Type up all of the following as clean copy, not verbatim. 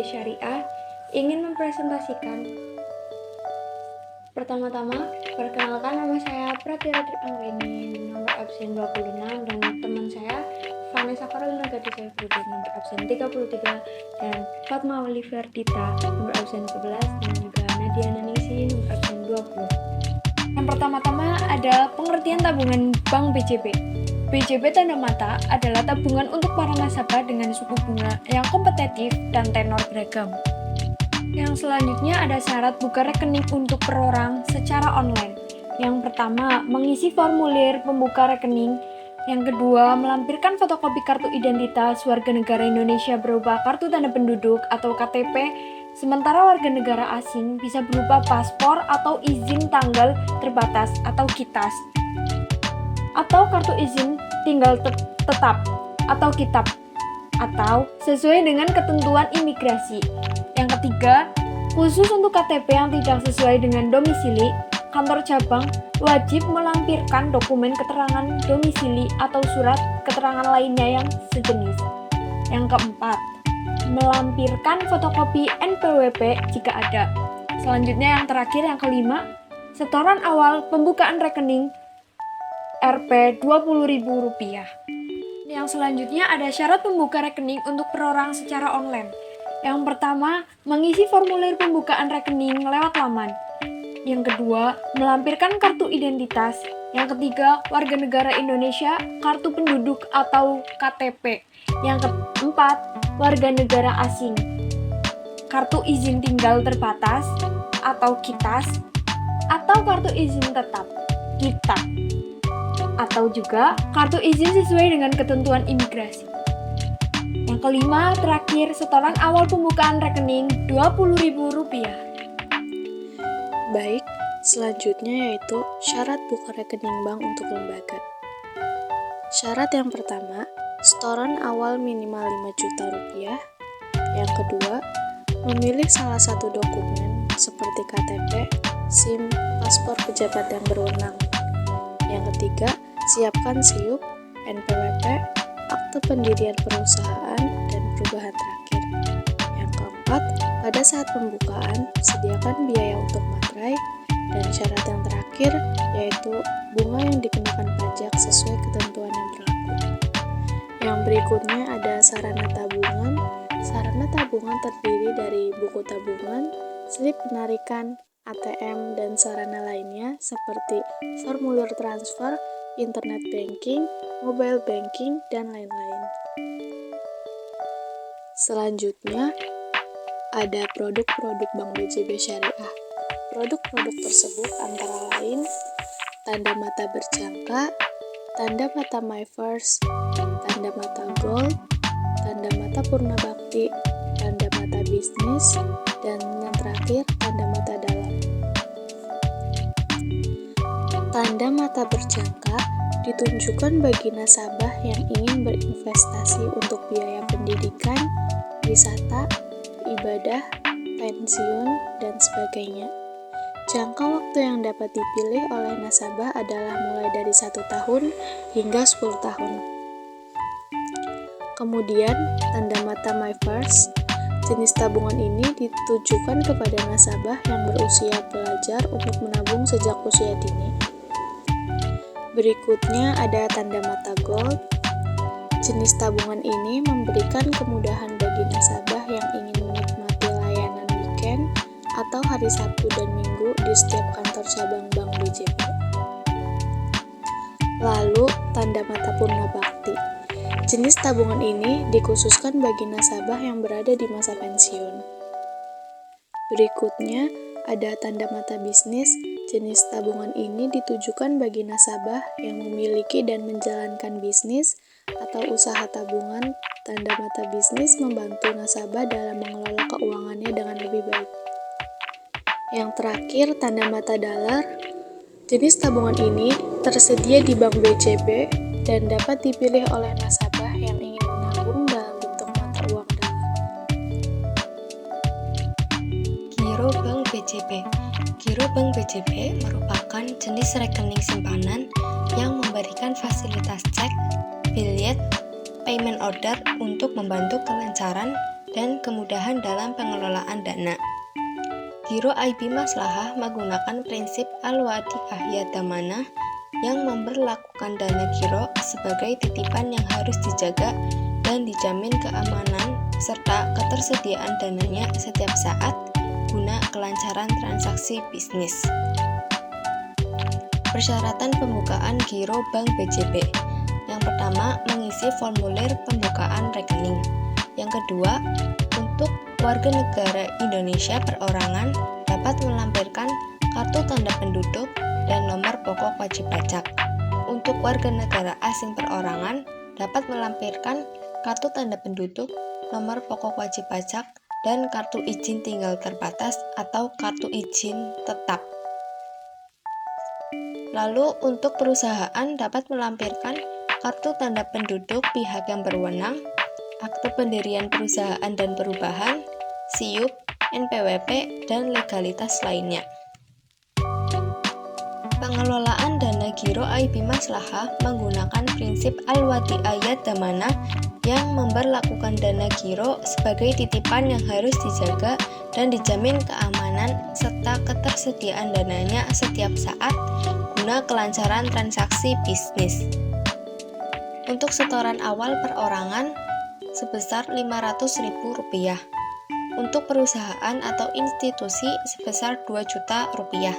Syariah ingin mempresentasikan. Pertama-tama, perkenalkan nama saya Pratira Trianggreni, nomor absen 26, dan teman saya Vanessa Carolina Gadisaya Putri, nomor absen 33, dan Fatma Oliver Dita, nomor absen 11, dan juga Nadia Naningsi, nomor absen 20. Yang pertama-tama ada pengertian tabungan Bank BJB. BJB tanda mata adalah tabungan untuk para nasabah dengan suku bunga yang kompetitif dan tenor beragam. Yang selanjutnya ada syarat buka rekening untuk per orang secara online. Yang pertama, mengisi formulir pembuka rekening. Yang kedua, melampirkan fotokopi kartu identitas warga negara Indonesia berupa kartu tanda penduduk atau KTP, sementara warga negara asing bisa berupa paspor atau izin tanggal terbatas atau KITAS, atau kartu izin tinggal tetap atau kitab, atau sesuai dengan ketentuan imigrasi. Yang ketiga, khusus untuk KTP yang tidak sesuai dengan domisili, kantor cabang wajib melampirkan dokumen keterangan domisili atau surat keterangan lainnya yang sejenis. Yang keempat, melampirkan fotokopi NPWP jika ada. Selanjutnya yang terakhir, yang kelima, setoran awal pembukaan rekening Rp 20.000. Yang selanjutnya ada syarat pembuka rekening untuk per orang secara online. Yang pertama, mengisi formulir pembukaan rekening lewat laman. Yang kedua, melampirkan kartu identitas. Yang ketiga, warga negara Indonesia, kartu penduduk atau KTP. Yang keempat, warga negara asing, kartu izin tinggal terbatas atau KITAS, atau kartu izin tetap, KITAP, atau juga kartu izin sesuai dengan ketentuan imigrasi. Yang kelima, terakhir, setoran awal pembukaan rekening Rp20.000. Baik, selanjutnya yaitu syarat buka rekening bank untuk lembaga. Syarat yang pertama, setoran awal minimal Rp5 juta. Yang kedua, memilih salah satu dokumen seperti KTP, SIM, paspor pejabat yang berwenang. Yang ketiga, siapkan SIUP, NPWP, akte pendirian perusahaan, dan perubahan terakhir. Yang keempat, pada saat pembukaan, sediakan biaya untuk materai, dan syarat yang terakhir yaitu bunga yang dikenakan pajak sesuai ketentuan yang berlaku. Yang berikutnya ada sarana tabungan. Sarana tabungan terdiri dari buku tabungan, slip penarikan, ATM, dan sarana lainnya seperti formulir transfer, internet banking, mobile banking, dan lain-lain. Selanjutnya, ada produk-produk Bank BJB Syariah. Produk-produk tersebut antara lain tanda mata berjangka, tanda mata MyFirst, tanda mata Gold, tanda mata Purna Bakti, tanda mata bisnis, dan yang terakhir tanda mata dalam. Tanda mata berjangka ditunjukkan bagi nasabah yang ingin berinvestasi untuk biaya pendidikan, wisata, ibadah, pensiun, dan sebagainya. Jangka waktu yang dapat dipilih oleh nasabah adalah mulai dari 1 tahun hingga 10 tahun. Kemudian, tanda mata MyFirst. Jenis tabungan ini ditujukan kepada nasabah yang berusia pelajar untuk menabung sejak usia dini. Berikutnya ada tanda mata Gold. Jenis tabungan ini memberikan kemudahan bagi nasabah yang ingin menikmati layanan weekend atau hari Sabtu dan Minggu di setiap kantor cabang Bank BJB. Lalu, tanda mata Purna Bakti. Jenis tabungan ini dikhususkan bagi nasabah yang berada di masa pensiun. Berikutnya, ada tanda mata bisnis. Jenis tabungan ini ditujukan bagi nasabah yang memiliki dan menjalankan bisnis atau usaha tabungan. Tanda mata bisnis membantu nasabah dalam mengelola keuangannya dengan lebih baik. Yang terakhir, tanda mata dalar. Jenis tabungan ini tersedia di Bank BJB dan dapat dipilih oleh nasabah yang ingin menabung dalam bentuk mata uang dalar. Giro Bank BJB. Giro Bank BJB merupakan jenis rekening simpanan yang memberikan fasilitas cek, biliet, payment order untuk membantu kelancaran dan kemudahan dalam pengelolaan dana. Giro IB Maslahah menggunakan prinsip al-wadi'ah yadamanah yang memperlakukan dana giro sebagai titipan yang harus dijaga dan dijamin keamanan serta ketersediaan dananya setiap saat guna kelancaran transaksi bisnis. Persyaratan pembukaan giro Bank BJB. Yang pertama, mengisi formulir pembukaan rekening. Yang kedua, untuk warga negara Indonesia perorangan dapat melampirkan kartu tanda penduduk dan nomor pokok wajib pajak. Untuk warga negara asing perorangan dapat melampirkan kartu tanda penduduk, nomor pokok wajib pajak, dan kartu izin tinggal terbatas atau kartu izin tetap. Lalu untuk perusahaan dapat melampirkan kartu tanda penduduk pihak yang berwenang, akte pendirian perusahaan dan perubahan, SIUP, NPWP, dan legalitas lainnya. Pengelolaan dana giro IB Maslahah menggunakan prinsip al-wadi'ah yadamanah yang memperlakukan dana giro sebagai titipan yang harus dijaga dan dijamin keamanan serta ketersediaan dananya setiap saat guna kelancaran transaksi bisnis. Untuk setoran awal perorangan sebesar Rp500.000, untuk perusahaan atau institusi sebesar Rp2.000.000,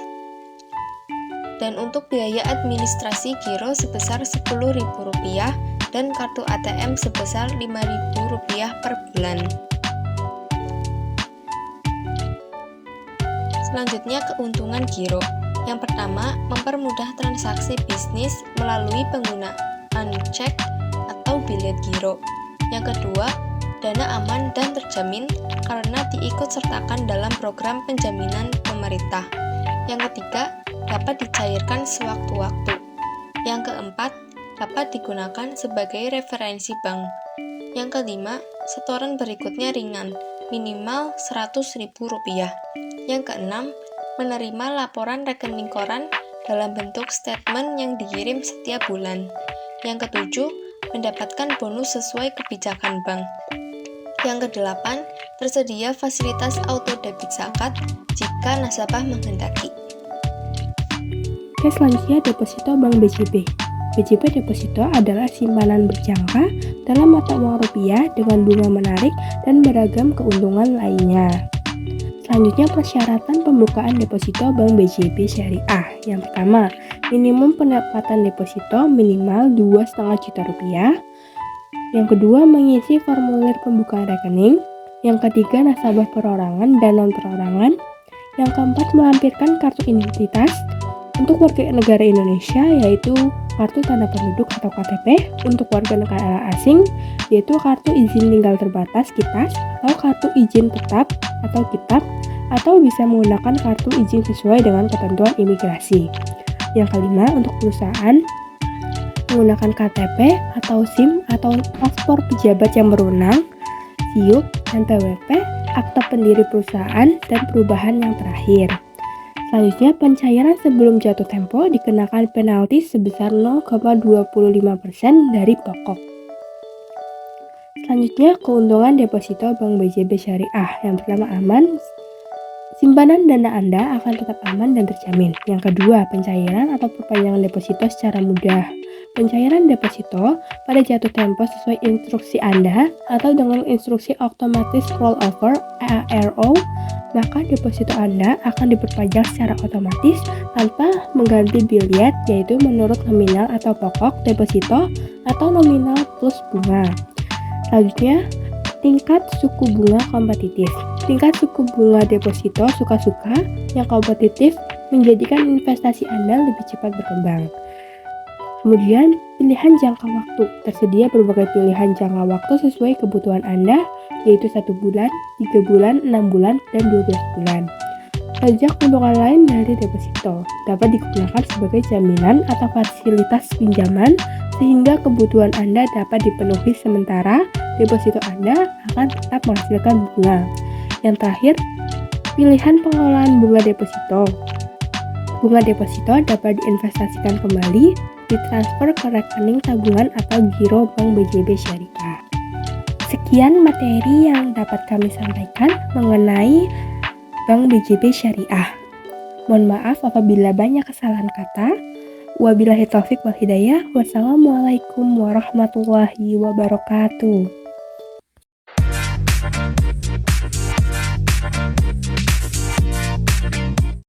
dan untuk biaya administrasi giro sebesar Rp10.000 dan kartu ATM sebesar Rp5.000 per bulan. Selanjutnya, keuntungan giro. Yang pertama, mempermudah transaksi bisnis melalui penggunaan cek atau bilet giro. Yang kedua, dana aman dan terjamin karena diikutsertakan dalam program penjaminan pemerintah. Yang ketiga, dapat dicairkan sewaktu-waktu. Yang keempat, dapat digunakan sebagai referensi bank. Yang kelima, setoran berikutnya ringan, minimal Rp100.000. Yang keenam, menerima laporan rekening koran dalam bentuk statement yang dikirim setiap bulan. Yang ketujuh, mendapatkan bonus sesuai kebijakan bank. Yang kedelapan, tersedia fasilitas auto debit zakat jika nasabah menghendaki. Selanjutnya, deposito Bank BJB. BJB Deposito adalah simpanan berjangka dalam mata uang rupiah dengan bunga menarik dan beragam keuntungan lainnya. Selanjutnya, persyaratan pembukaan deposito Bank BJB Syariah. Yang pertama, minimum pendapatan deposito minimal Rp2,5 juta. Yang kedua, mengisi formulir pembukaan rekening. Yang ketiga, nasabah perorangan dan non-perorangan. Yang keempat, melampirkan kartu identitas untuk warga negara Indonesia, yaitu kartu tanda penduduk atau KTP. Untuk warga negara asing, yaitu kartu izin tinggal terbatas KITAS atau kartu izin tetap atau KITAP, atau bisa menggunakan kartu izin sesuai dengan ketentuan imigrasi. Yang kelima, untuk perusahaan, menggunakan KTP atau SIM atau paspor pejabat yang berwenang, SIUP, NPWP, akta pendiri perusahaan, dan perubahan yang terakhir. Selanjutnya, pencairan sebelum jatuh tempo dikenakan penalti sebesar 0,25% dari pokok. Selanjutnya, keuntungan deposito Bank BJB Syariah. Yang pertama, aman. Simpanan dana Anda akan tetap aman dan terjamin. Yang kedua, pencairan atau perpanjangan deposito secara mudah. Pencairan deposito pada jatuh tempo sesuai instruksi Anda atau dengan instruksi otomatis rollover (ARO), maka deposito Anda akan diperpanjang secara otomatis tanpa mengganti biliet, yaitu menurut nominal atau pokok deposito atau nominal plus bunga. Selanjutnya, tingkat suku bunga kompetitif. Tingkat suku bunga deposito suka-suka yang kompetitif menjadikan investasi Anda lebih cepat berkembang. Kemudian, pilihan jangka waktu. Tersedia berbagai pilihan jangka waktu sesuai kebutuhan Anda, yaitu 1 bulan, 3 bulan, 6 bulan, dan 12 bulan. Pajak keuntungan lain dari deposito dapat digunakan sebagai jaminan atau fasilitas pinjaman sehingga kebutuhan Anda dapat dipenuhi sementara deposito Anda akan tetap menghasilkan bunga. Yang terakhir, pilihan pengelolaan bunga deposito. Bunga deposito dapat diinvestasikan kembali, ditransfer ke rekening tabungan atau giro Bank BJB Syariah. Sekian materi yang dapat kami sampaikan mengenai Bank BJB Syariah. Mohon maaf apabila banyak kesalahan kata. Wabillahi taufik wal hidayah. Wassalamualaikum warahmatullahi wabarakatuh.